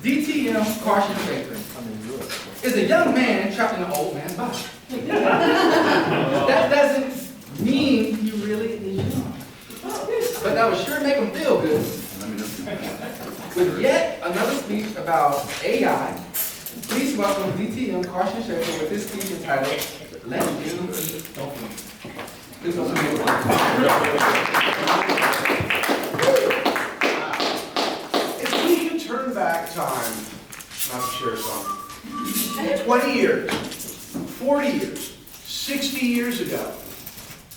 DTM Carson Baker is a young man trapped in an old man's body. That doesn't mean you really is young. But that would sure make him feel good. With yet another speech about AI, please welcome DTM Carson Shaffer with his speech entitled, Let You Eat Dopamine. Please welcome him. If we could turn back time, not to share something, 20 years, 40 years, 60 years ago,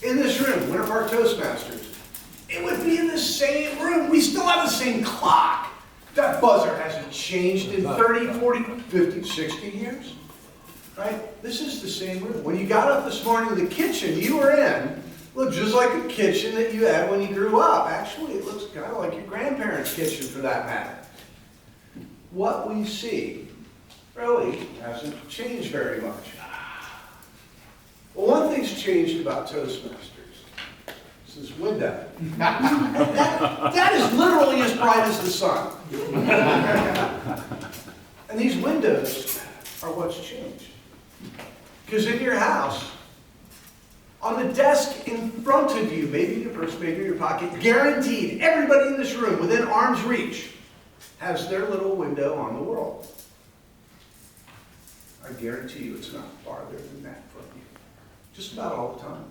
in this room, Winter Park Toastmasters, it would be in the same room. We still have the same clock. That buzzer hasn't changed in 30, 40, 50, 60 years. Right? This is the same room. When you got up this morning, the kitchen you were in looked just like the kitchen that you had when you grew up. Actually, it looks kind of like your grandparents' kitchen for that matter. What we see really hasn't changed very much. Well, one thing's changed about Toastmasters. It's this window. That is literally as bright as the sun. And these windows are what's changed. Because in your house, on the desk in front of you, maybe in your purse, maybe in your pocket, guaranteed, everybody in this room within arm's reach has their little window on the world. I guarantee you it's not farther than that from you. Just about all the time.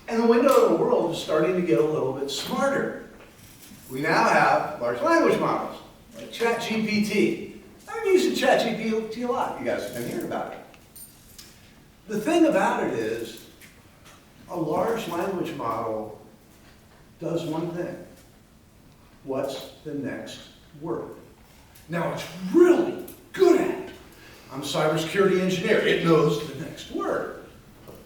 And the window of the world is starting to get a little bit smarter. We now have large language models, like ChatGPT. I've been using ChatGPT a lot. You guys have been hearing about it. The thing about it is, a large language model does one thing. What's the next word? Now, it's really good at it. I'm a cybersecurity engineer. It knows the next word.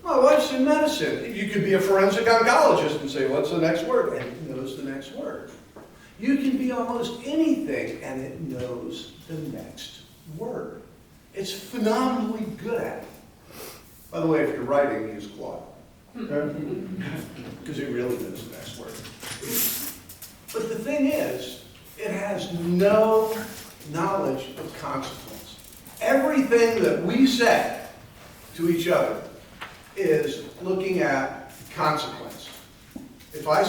My wife's in medicine. You could be a forensic oncologist and say, what's the next word? And it knows the next word. You can be almost anything, and it knows the next word. It's phenomenally good at it. By the way, if you're writing, use Claude. Because it really knows the next word. But the thing is, it has no knowledge of consequence. Everything that we say to each other is looking at consequence. If I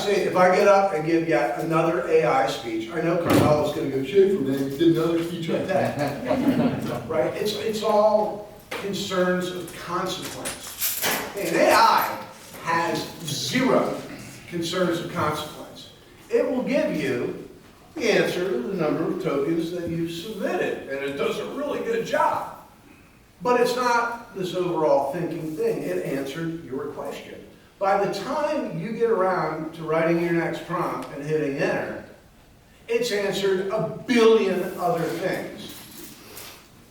get up and give yet another AI speech, I know Carmela's going to go, Shaffer, man, you did another speech like that. Right? It's all concerns of consequence. And AI has zero concerns of consequence. It will give you the answer to the number of tokens that you've submitted, and it does a really good job. But it's not this overall thinking thing. It answered your question. By the time you get around to writing your next prompt and hitting enter, it's answered a billion other things.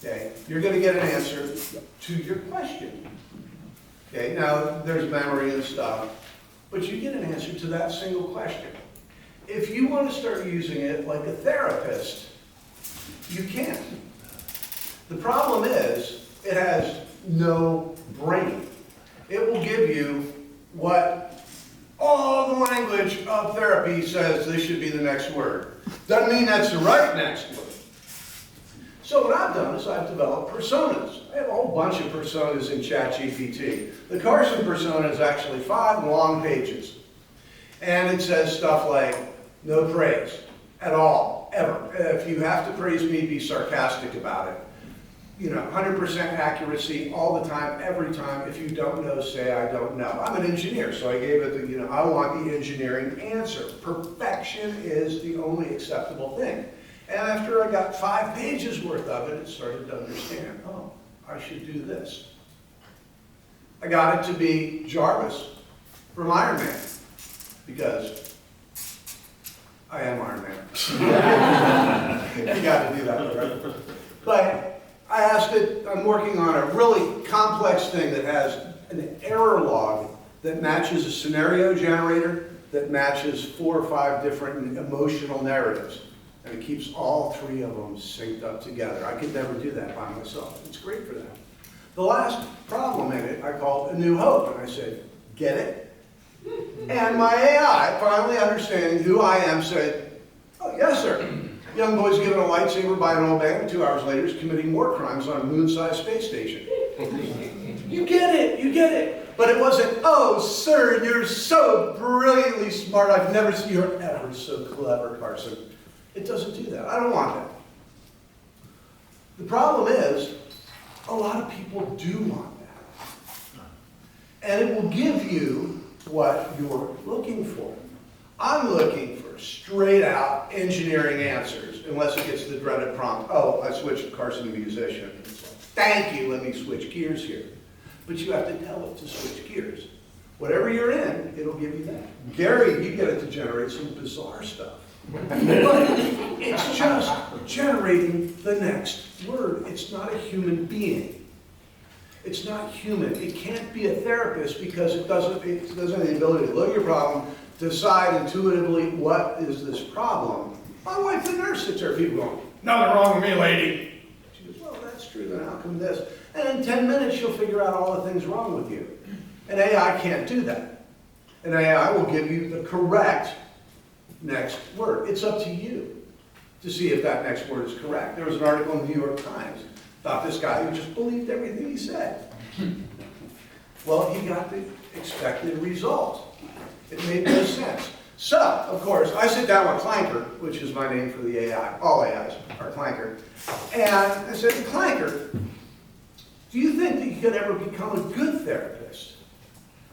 Okay? You're going to get an answer to your question. Okay? Now, there's memory and stuff, but you get an answer to that single question. If you want to start using it like a therapist, you can. The problem is, it has no brain. It will give you what all the language of therapy says this should be the next word. Doesn't mean that's the right next word. So what I've done is I've developed personas. I have a whole bunch of personas in ChatGPT. The Carson persona is actually 5 long pages. And it says stuff like, no praise at all, ever. If you have to praise me, be sarcastic about it. 100% accuracy all the time, every time. If you don't know, say I don't know. I'm an engineer, so I gave it the, I want the engineering answer. Perfection is the only acceptable thing. And after I got 5 pages worth of it, it started to understand, oh, I should do this. I got it to be Jarvis from Iron Man, because I am Iron Man. You got to do that, right? But I asked it, I'm working on a really complex thing that has an error log that matches a scenario generator that matches 4 or 5 different emotional narratives. And it keeps all 3 of them synced up together. I could never do that by myself. It's great for that. The last problem in it, I called A New Hope. And I said, get it? And my AI, finally understanding who I am, said, oh, yes, sir. Young boy's given a lightsaber by an old man, 2 hours later, he's committing war crimes on a moon-sized space station. You get it, you get it. But it wasn't, oh, sir, you're so brilliantly smart. I've never seen you ever so clever, Carson. It doesn't do that. I don't want that. The problem is, a lot of people do want that. And it will give you what you're looking for. I'm looking for straight out engineering answers, unless it gets the dreaded prompt, oh, I switched Carson to musician. It's like, thank you, let me switch gears here. But you have to tell it to switch gears. Whatever you're in, it'll give you that. Gary, you get it to generate some bizarre stuff. But it's just generating the next word. It's not a human being. It's not human. It can't be a therapist because it doesn't have the ability to look at your problem, decide intuitively what is this problem. My wife, the nurse, sits there, people going, nothing wrong with me, lady. She goes, well, that's true, then how come this? And in 10 minutes, she'll figure out all the things wrong with you. And AI can't do that. And AI will give you the correct next word. It's up to you to see if that next word is correct. There was an article in the New York Times about this guy who just believed everything he said. Well, he got the expected result. It made no sense. So, of course, I sit down with Clanker, which is my name for the AI. All AIs are Clanker. And I said, Clanker, do you think that you could ever become a good therapist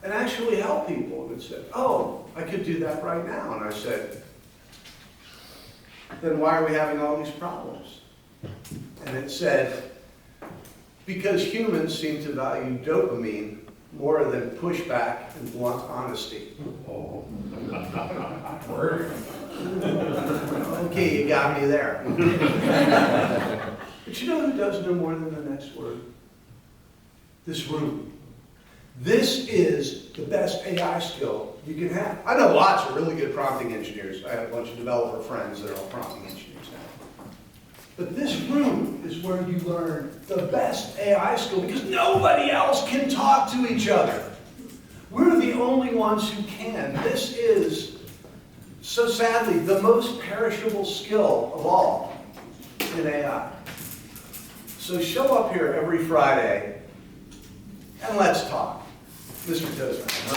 and actually help people? And it said, oh, I could do that right now. And I said, then why are we having all these problems? And it said, because humans seem to value dopamine more than pushback and blunt honesty. Oh. Okay, you got me there. But you know who does no more than the next word? This room. This is the best AI skill you can have. I know lots of really good prompting engineers. I have a bunch of developer friends that are all prompting engineers now. But this room is where you learn the best AI skill because nobody else can talk to each other. We're the only ones who can. This is, so sadly, the most perishable skill of all in AI. So show up here every Friday and let's talk. Mr. Toastmaster.